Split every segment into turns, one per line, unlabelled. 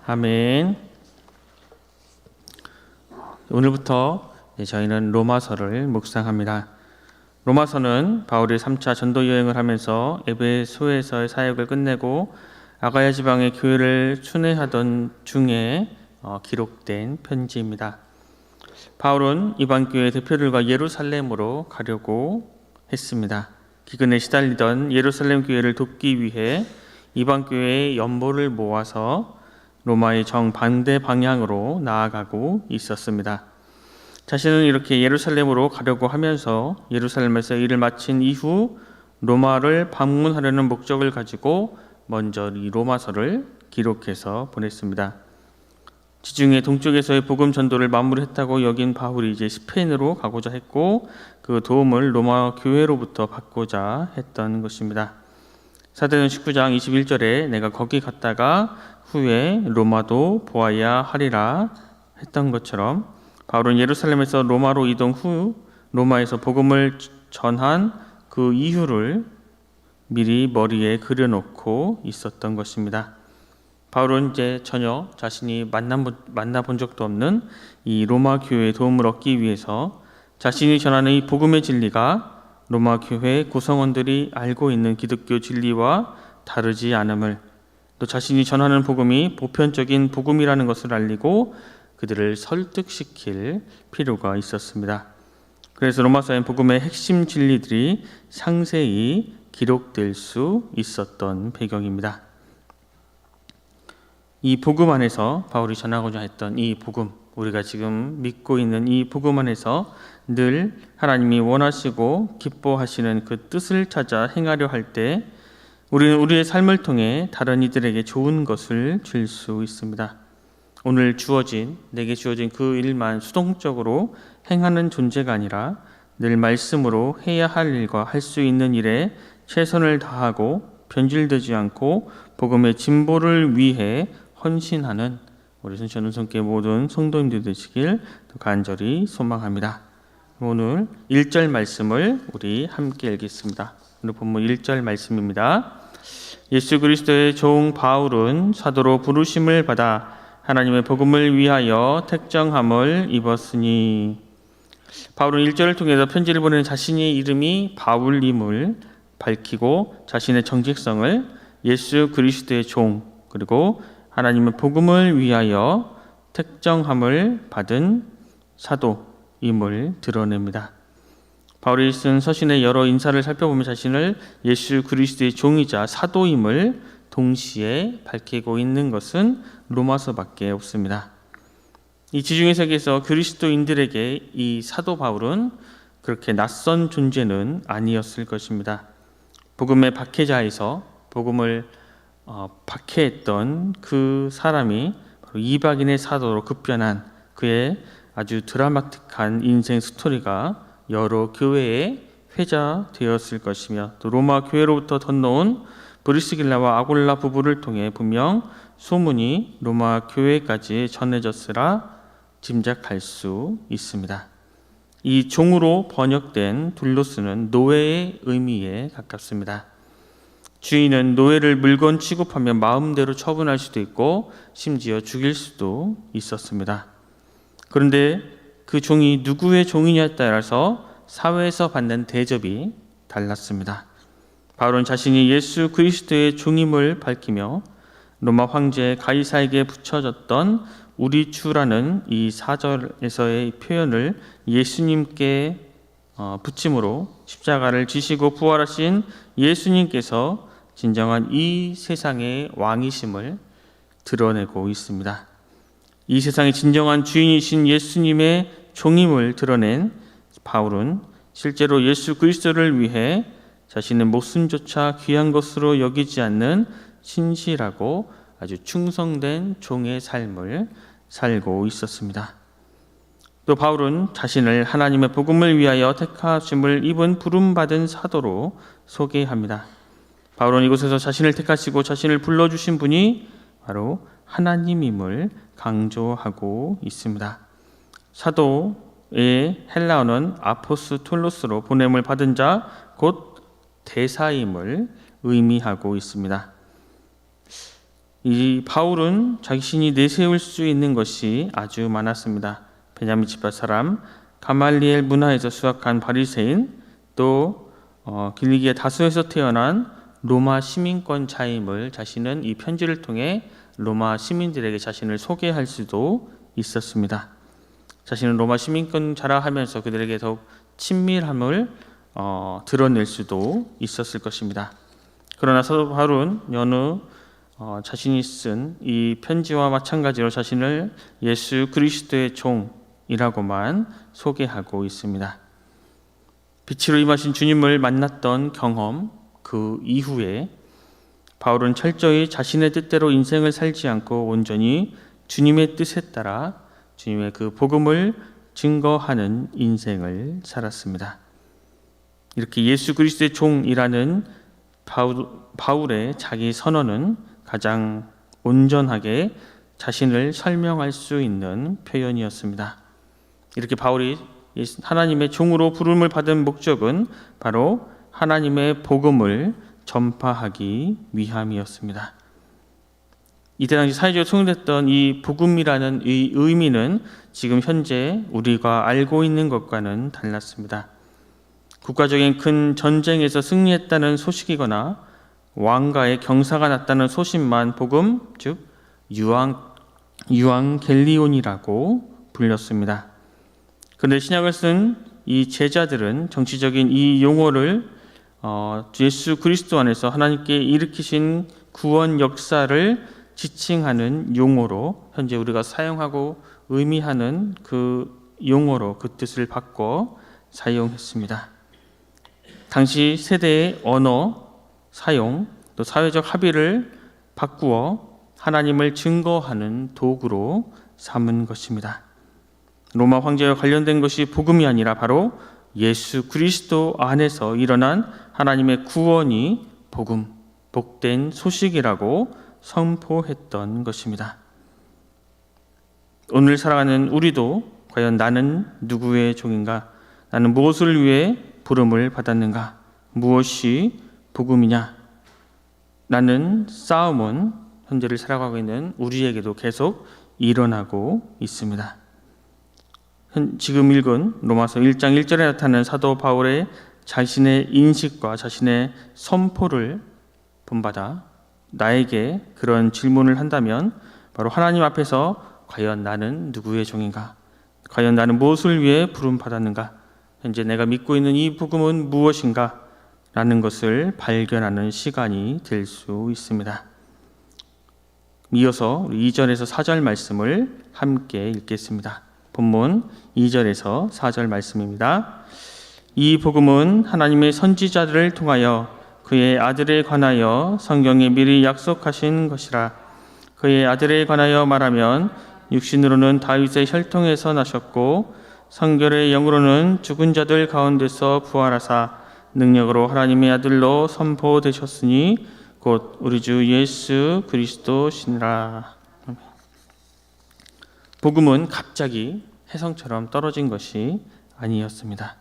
아멘. 오늘부터 저희는 로마서를 묵상합니다. 로마서는 바울이 3차 전도 여행을 하면서 에베소에서의 사역을 끝내고 아가야 지방의 교회를 순회하던 중에 기록된 편지입니다. 바울은 이방 교회 대표들과 예루살렘으로 가려고 했습니다. 기근에 시달리던 예루살렘 교회를 돕기 위해 이방 교회의 연보를 모아서 로마의 정반대 방향으로 나아가고 있었습니다. 자신은 이렇게 예루살렘으로 가려고 하면서 예루살렘에서 일을 마친 이후 로마를 방문하려는 목적을 가지고 먼저 이 로마서를 기록해서 보냈습니다. 지중해 동쪽에서의 복음 전도를 마무리했다고 여긴 바울이 이제 스페인으로 가고자 했고 그 도움을 로마 교회로부터 받고자 했던 것입니다. 사도행전 19장 21절에 내가 거기 갔다가 후에 로마도 보아야 하리라 했던 것처럼 바울은 예루살렘에서 로마로 이동 후 로마에서 복음을 전한 그 이유를 미리 머리에 그려놓고 있었던 것입니다. 바울은 이제 전혀 자신이 만나본 적도 없는 이 로마 교회의 도움을 얻기 위해서 자신이 전하는 이 복음의 진리가 로마 교회 구성원들이 알고 있는 기독교 진리와 다르지 않음을, 또 자신이 전하는 복음이 보편적인 복음이라는 것을 알리고 그들을 설득시킬 필요가 있었습니다. 그래서 로마서엔 복음의 핵심 진리들이 상세히 기록될 수 있었던 배경입니다. 이 복음 안에서 바울이 전하고자 했던 이 복음, 우리가 지금 믿고 있는 이 복음 안에서 늘 하나님이 원하시고 기뻐하시는 그 뜻을 찾아 행하려 할 때 우리는 우리의 삶을 통해 다른 이들에게 좋은 것을 줄 수 있습니다. 오늘 내게 주어진 그 일만 수동적으로 행하는 존재가 아니라 늘 말씀으로 해야 할 일과 할 수 있는 일에 최선을 다하고 변질되지 않고 복음의 진보를 위해 헌신하는 우리 순천 운성교회 모든 성도님들 되시길 간절히 소망합니다. 오늘 1절 말씀을 우리 함께 읽겠습니다. 오늘 본문 1절 말씀입니다. 예수 그리스도의 종 바울은 사도로 부르심을 받아 하나님의 복음을 위하여 택정함을 입었으니. 바울은 1절을 통해서 편지를 보내는 자신의 이름이 바울임을 밝히고 자신의 정직성을 예수 그리스도의 종 그리고 하나님의 복음을 위하여 택정함을 받은 사도임을 드러냅니다. 바울이 쓴 서신의 여러 인사를 살펴보면 자신을 예수 그리스도의 종이자 사도임을 동시에 밝히고 있는 것은 로마서밖에 없습니다. 이 지중해 세계에서 그리스도인들에게 이 사도 바울은 그렇게 낯선 존재는 아니었을 것입니다. 복음의 박해자에서 복음을 박해했던 그 사람이 바로 이방인의 사도로 급변한 그의 아주 드라마틱한 인생 스토리가 여러 교회에 회자되었을 것이며 또 로마 교회로부터 건너온 브리스길라와 아굴라 부부를 통해 분명 소문이 로마 교회까지 전해졌으라 짐작할 수 있습니다. 이 종으로 번역된 둘로스는 노예의 의미에 가깝습니다. 주인은 노예를 물건 취급하며 마음대로 처분할 수도 있고 심지어 죽일 수도 있었습니다. 그런데 그 종이 누구의 종이냐에 따라서 사회에서 받는 대접이 달랐습니다. 바울은 자신이 예수 그리스도의 종임을 밝히며 로마 황제 가이사에게 붙여졌던 우리 주라는 이 4절에서의 표현을 예수님께 붙임으로 십자가를 지시고 부활하신 예수님께서 진정한 이 세상의 왕이심을 드러내고 있습니다. 이 세상의 진정한 주인이신 예수님의 종임을 드러낸 바울은 실제로 예수 그리스도를 위해 자신의 목숨조차 귀한 것으로 여기지 않는 신실하고 아주 충성된 종의 삶을 살고 있었습니다. 또 바울은 자신을 하나님의 복음을 위하여 택하심을 입은 부름받은 사도로 소개합니다. 바울은 이곳에서 자신을 택하시고 자신을 불러주신 분이 바로 하나님임을 강조하고 있습니다. 사도의 헬라어는 아포스톨로스로 보냄을 받은 자, 곧 대사임을 의미하고 있습니다. 이 바울은 자신이 내세울 수 있는 것이 아주 많았습니다. 베냐민 지파 사람, 가말리엘 문화에서 수학한 바리새인, 또 길리기아 다소에서 태어난 로마 시민권 자임을 자신은 이 편지를 통해 로마 시민들에게 자신을 소개할 수도 있었습니다. 자신은 로마 시민권 자라 하면서 그들에게 더욱 친밀함을 드러낼 수도 있었을 것입니다. 그러나 사도 바울은 여느 자신이 쓴 이 편지와 마찬가지로 자신을 예수 그리스도의 종이라고만 소개하고 있습니다. 빛으로 임하신 주님을 만났던 경험, 그 이후에 바울은 철저히 자신의 뜻대로 인생을 살지 않고 온전히 주님의 뜻에 따라 주님의 그 복음을 증거하는 인생을 살았습니다. 이렇게 예수 그리스도의 종이라는 바울의 자기 선언은 가장 온전하게 자신을 설명할 수 있는 표현이었습니다. 이렇게 바울이 하나님의 종으로 부름을 받은 목적은 바로 하나님의 복음을 전파하기 위함이었습니다. 이때 당시 사회적으로 통용됐던 이 복음이라는 이 의미는 지금 현재 우리가 알고 있는 것과는 달랐습니다. 국가적인 큰 전쟁에서 승리했다는 소식이거나 왕가의 경사가 났다는 소식만 복음, 즉 유앙겔리온이라고 불렸습니다. 그런데 신약을 쓴 이 제자들은 정치적인 이 용어를 예수 그리스도 안에서 하나님께 일으키신 구원 역사를 지칭하는 용어로 현재 우리가 사용하고 의미하는 그 용어로 그 뜻을 바꿔 사용했습니다. 당시 세대의 언어 사용, 또 사회적 합의를 바꾸어 하나님을 증거하는 도구로 삼은 것입니다. 로마 황제와 관련된 것이 복음이 아니라 바로 예수 그리스도 안에서 일어난 하나님의 구원이 복음, 복된 소식이라고 선포했던 것입니다. 오늘 살아가는 우리도 과연 나는 누구의 종인가? 나는 무엇을 위해 부름을 받았는가? 무엇이 복음이냐? 라는 싸움은 현재를 살아가고 있는 우리에게도 계속 일어나고 있습니다. 지금 읽은 로마서 1장 1절에 나타나는 사도 바울의 자신의 인식과 자신의 선포를 본받아 나에게 그런 질문을 한다면 바로 하나님 앞에서 과연 나는 누구의 종인가? 과연 나는 무엇을 위해 부름받았는가? 현재 내가 믿고 있는 이 복음은 무엇인가? 라는 것을 발견하는 시간이 될 수 있습니다. 이어서 2절에서 4절 말씀을 함께 읽겠습니다. 본문 2절에서 4절 말씀입니다. 이 복음은 하나님의 선지자들을 통하여 그의 아들에 관하여 성경에 미리 약속하신 것이라. 그의 아들에 관하여 말하면 육신으로는 다윗의 혈통에서 나셨고 성결의 영으로는 죽은 자들 가운데서 부활하사 능력으로 하나님의 아들로 선포되셨으니 곧 우리 주 예수 그리스도시니라. 복음은 갑자기 혜성처럼 떨어진 것이 아니었습니다.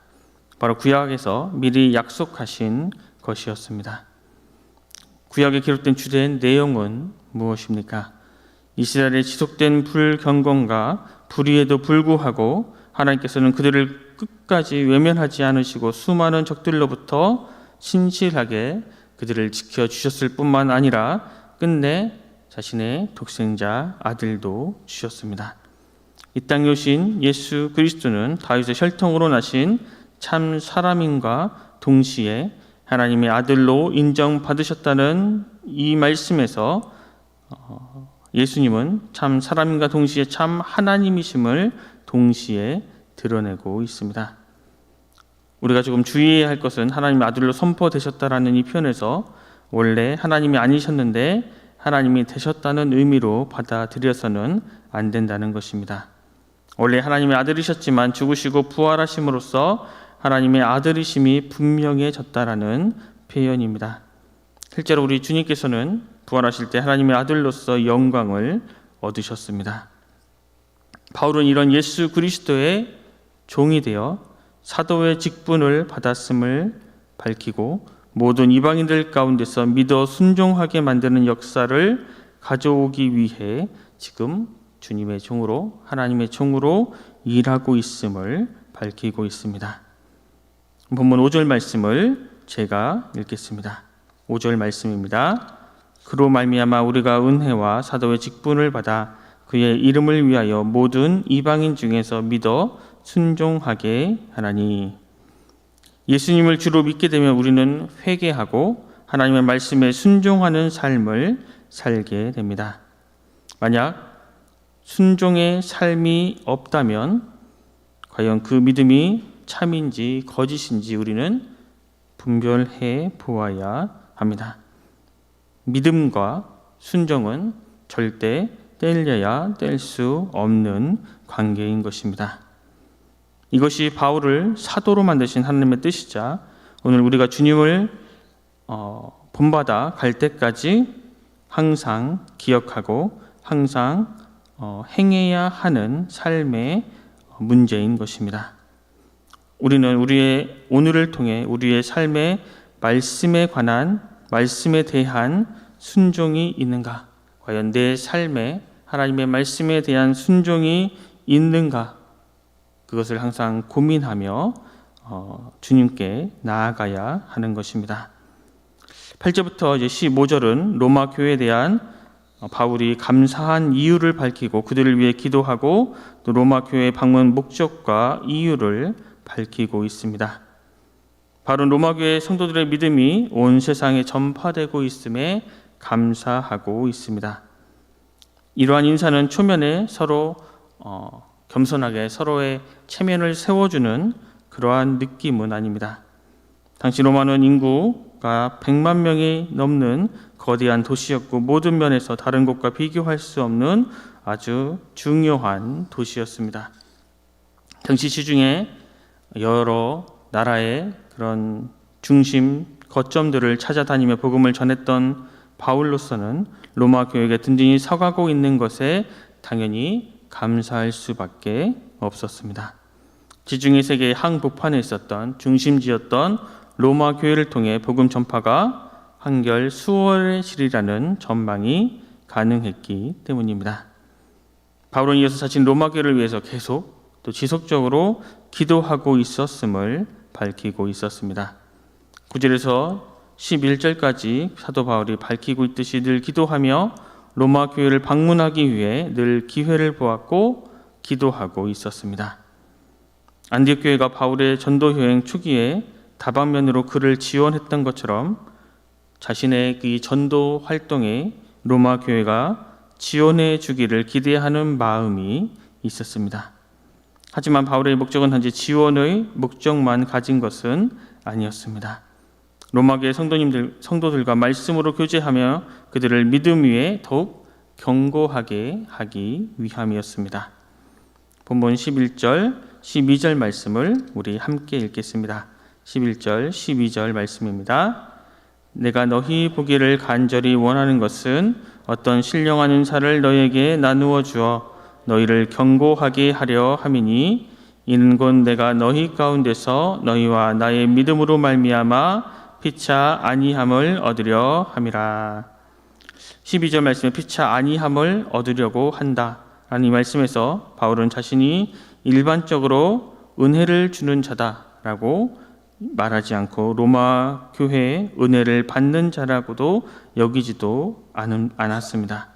바로 구약에서 미리 약속하신 것이었습니다. 구약에 기록된 주된 내용은 무엇입니까? 이스라엘의 지속된 불경건과 불의에도 불구하고 하나님께서는 그들을 끝까지 외면하지 않으시고 수많은 적들로부터 신실하게 그들을 지켜주셨을 뿐만 아니라 끝내 자신의 독생자 아들도 주셨습니다. 이 땅에 오신 예수 그리스도는 다윗의 혈통으로 나신 참 사람인과 동시에 하나님의 아들로 인정받으셨다는 이 말씀에서 예수님은 참 사람인과 동시에 참 하나님이심을 동시에 드러내고 있습니다. 우리가 조금 주의해야 할 것은 하나님의 아들로 선포되셨다라는 이 표현에서 원래 하나님이 아니셨는데 하나님이 되셨다는 의미로 받아들여서는 안 된다는 것입니다. 원래 하나님의 아들이셨지만 죽으시고 부활하심으로써 하나님의 아들이심이 분명해졌다라는 표현입니다. 실제로 우리 주님께서는 부활하실 때 하나님의 아들로서 영광을 얻으셨습니다. 바울은 이런 예수 그리스도의 종이 되어 사도의 직분을 받았음을 밝히고 모든 이방인들 가운데서 믿어 순종하게 만드는 역사를 가져오기 위해 지금 주님의 종으로, 하나님의 종으로 일하고 있음을 밝히고 있습니다. 본문 5절 말씀을 제가 읽겠습니다. 5절 말씀입니다. 그로 말미암아 우리가 은혜와 사도의 직분을 받아 그의 이름을 위하여 모든 이방인 중에서 믿어 순종하게 하나니. 예수님을 주로 믿게 되면 우리는 회개하고 하나님의 말씀에 순종하는 삶을 살게 됩니다. 만약 순종의 삶이 없다면 과연 그 믿음이 참인지 거짓인지 우리는 분별해 보아야 합니다. 믿음과 순종은 절대 떼려야 뗄 수 없는 관계인 것입니다. 이것이 바울을 사도로 만드신 하나님의 뜻이자 오늘 우리가 주님을 본받아 갈 때까지 항상 기억하고 항상 행해야 하는 삶의 문제인 것입니다. 우리는 우리의 오늘을 통해 우리의 삶의 말씀에 대한 순종이 있는가? 과연 내 삶에 하나님의 말씀에 대한 순종이 있는가? 그것을 항상 고민하며 주님께 나아가야 하는 것입니다. 8절부터 이제 15절은 로마 교회에 대한 바울이 감사한 이유를 밝히고 그들을 위해 기도하고 또 로마 교회 방문 목적과 이유를 밝히고 있습니다. 바로 로마 교회 성도들의 믿음이 온 세상에 전파되고 있음에 감사하고 있습니다. 이러한 인사는 초면에 서로 겸손하게 서로의 체면을 세워주는 그러한 느낌은 아닙니다. 당시 로마는 인구가 100만 명이 넘는 거대한 도시였고 모든 면에서 다른 곳과 비교할 수 없는 아주 중요한 도시였습니다. 당시 시중에 여러 나라의 그런 중심 거점들을 찾아다니며 복음을 전했던 바울로서는 로마 교회가 든든히 서가고 있는 것에 당연히 감사할 수밖에 없었습니다. 지중해 세계의 항복판에 있었던 중심지였던 로마 교회를 통해 복음 전파가 한결 수월해지리라는 전망이 가능했기 때문입니다. 바울은 이어서 자신 로마 교회를 위해서 계속 또 지속적으로 기도하고 있었음을 밝히고 있었습니다. 9절에서 11절까지 사도 바울이 밝히고 있듯이 늘 기도하며 로마 교회를 방문하기 위해 늘 기회를 보았고 기도하고 있었습니다. 안디옥 교회가 바울의 전도 여행 초기에 다방면으로 그를 지원했던 것처럼 자신의 그 전도 활동에 로마 교회가 지원해 주기를 기대하는 마음이 있었습니다. 하지만 바울의 목적은 단지 지원의 목적만 가진 것은 아니었습니다. 로마 교회 성도들과 말씀으로 교제하며 그들을 믿음 위에 더욱 견고하게 하기 위함이었습니다. 본문 11절, 12절 말씀을 우리 함께 읽겠습니다. 11절, 12절 말씀입니다. 내가 너희 보기를 간절히 원하는 것은 어떤 신령한 은사를 너희에게 나누어 주어 너희를 견고하게 하려 함이니 이는 곧 내가 너희 가운데서 너희와 나의 믿음으로 말미암아 피차 아니함을 얻으려 함이라. 12절 말씀에 피차 아니함을 얻으려고 한다 라는 이 말씀에서 바울은 자신이 일반적으로 은혜를 주는 자다라고 말하지 않고 로마 교회의 은혜를 받는 자라고도 여기지도 않았습니다.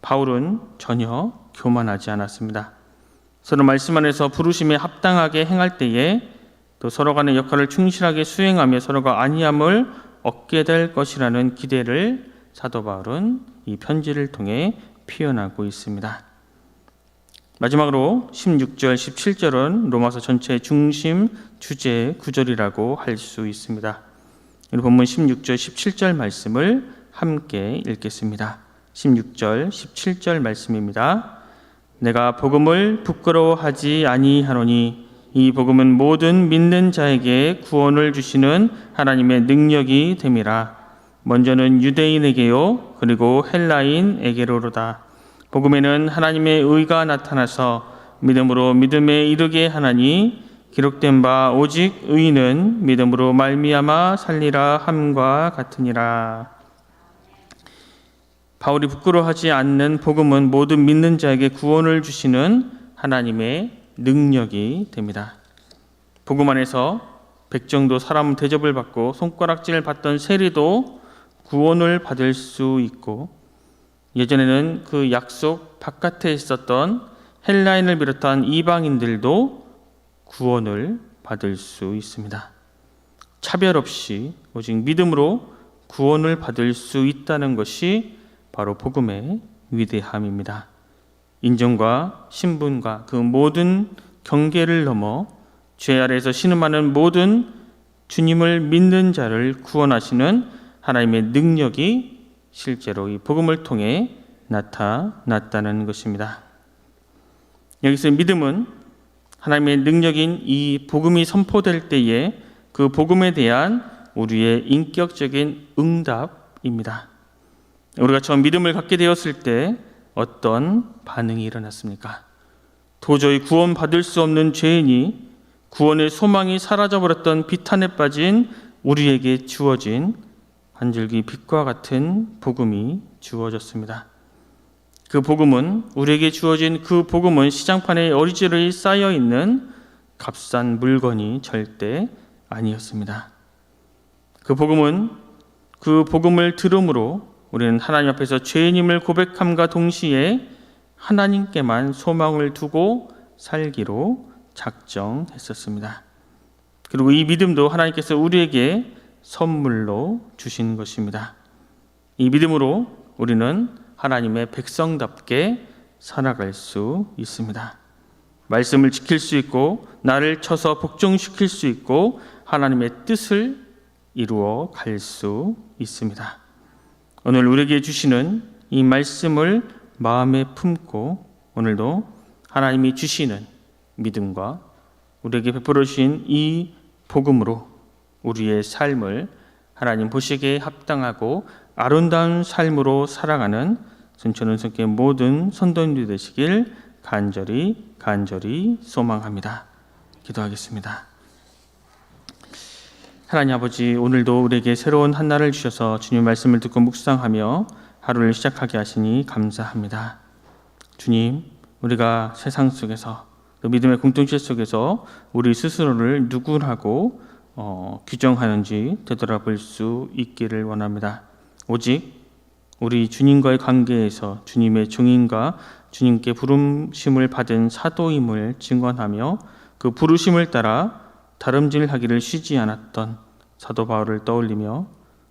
바울은 전혀 교만하지 않았습니다. 서로 말씀 안에서 부르심에 합당하게 행할 때에 또 서로 간의 역할을 충실하게 수행하며 서로가 아니함을 얻게 될 것이라는 기대를 사도 바울은 이 편지를 통해 표현하고 있습니다. 마지막으로 16절, 17절은 로마서 전체의 중심 주제 구절이라고 할 수 있습니다. 본문 16절, 17절 말씀을 함께 읽겠습니다. 16절, 17절 말씀입니다. 내가 복음을 부끄러워하지 아니하노니 이 복음은 모든 믿는 자에게 구원을 주시는 하나님의 능력이 됨이라. 먼저는 유대인에게요 그리고 헬라인에게로로다. 복음에는 하나님의 의가 나타나서 믿음으로 믿음에 이르게 하나니 기록된 바 오직 의인은 믿음으로 말미암아 살리라 함과 같으니라. 바울이 부끄러워하지 않는 복음은 모든 믿는 자에게 구원을 주시는 하나님의 능력이 됩니다. 복음 안에서 백정도 사람 대접을 받고 손가락질을 받던 세리도 구원을 받을 수 있고, 예전에는 그 약속 바깥에 있었던 헬라인을 비롯한 이방인들도 구원을 받을 수 있습니다. 차별 없이 오직 믿음으로 구원을 받을 수 있다는 것이 바로 복음의 위대함입니다. 인종과 신분과 그 모든 경계를 넘어 죄 아래에서 신음하는 모든 주님을 믿는 자를 구원하시는 하나님의 능력이 실제로 이 복음을 통해 나타났다는 것입니다. 여기서 믿음은 하나님의 능력인 이 복음이 선포될 때에 그 복음에 대한 우리의 인격적인 응답입니다. 우리가 처음 믿음을 갖게 되었을 때 어떤 반응이 일어났습니까? 도저히 구원받을 수 없는 죄인이 구원의 소망이 사라져버렸던 비탄에 빠진 우리에게 주어진 한 줄기 빛과 같은 복음이 주어졌습니다. 그 복음은, 우리에게 주어진 그 복음은 시장판에 어리지리 쌓여있는 값싼 물건이 절대 아니었습니다. 그 복음은, 그 복음을 들음으로 우리는 하나님 앞에서 죄인임을 고백함과 동시에 하나님께만 소망을 두고 살기로 작정했었습니다. 그리고 이 믿음도 하나님께서 우리에게 선물로 주신 것입니다. 이 믿음으로 우리는 하나님의 백성답게 살아갈 수 있습니다. 말씀을 지킬 수 있고 나를 쳐서 복종시킬 수 있고 하나님의 뜻을 이루어 갈 수 있습니다. 오늘 우리에게 주시는 이 말씀을 마음에 품고 오늘도 하나님이 주시는 믿음과 우리에게 베풀어 주신 이 복음으로 우리의 삶을 하나님 보시기에 합당하고 아름다운 삶으로 살아가는 순천은성교회 모든 선도인들 되시길 간절히 소망합니다. 기도하겠습니다. 하나님 아버지, 오늘도 우리에게 새로운 한 날을 주셔서 주님 말씀을 듣고 묵상하며 하루를 시작하게 하시니 감사합니다. 주님, 우리가 세상 속에서 또 믿음의 공동체 속에서 우리 스스로를 누구라고 규정하는지 되돌아볼 수 있기를 원합니다. 오직 우리 주님과의 관계에서 주님의 종인과 주님께 부르심을 받은 사도임을 증언하며 그 부르심을 따라 다름질하기를 쉬지 않았던 사도 바울을 떠올리며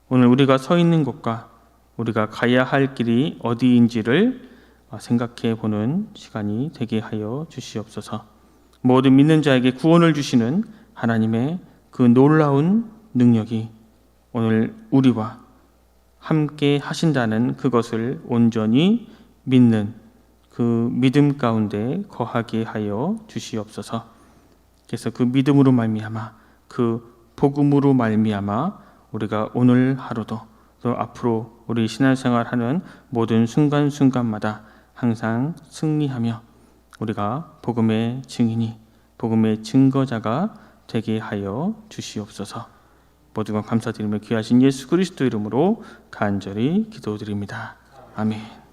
오늘 우리가 서 있는 곳과 우리가 가야 할 길이 어디인지를 생각해 보는 시간이 되게 하여 주시옵소서. 모든 믿는 자에게 구원을 주시는 하나님의 그 놀라운 능력이 오늘 우리와 함께 하신다는 그것을 온전히 믿는 그 믿음 가운데 거하게 하여 주시옵소서. 그래서 그 믿음으로 말미암아, 그 복음으로 말미암아 우리가 오늘 하루도 또 앞으로 우리 신앙생활하는 모든 순간순간마다 항상 승리하며 우리가 복음의 증인이, 복음의 증거자가 되게 하여 주시옵소서. 모두가 감사드리며 귀하신 예수 그리스도 이름으로 간절히 기도드립니다. 아멘.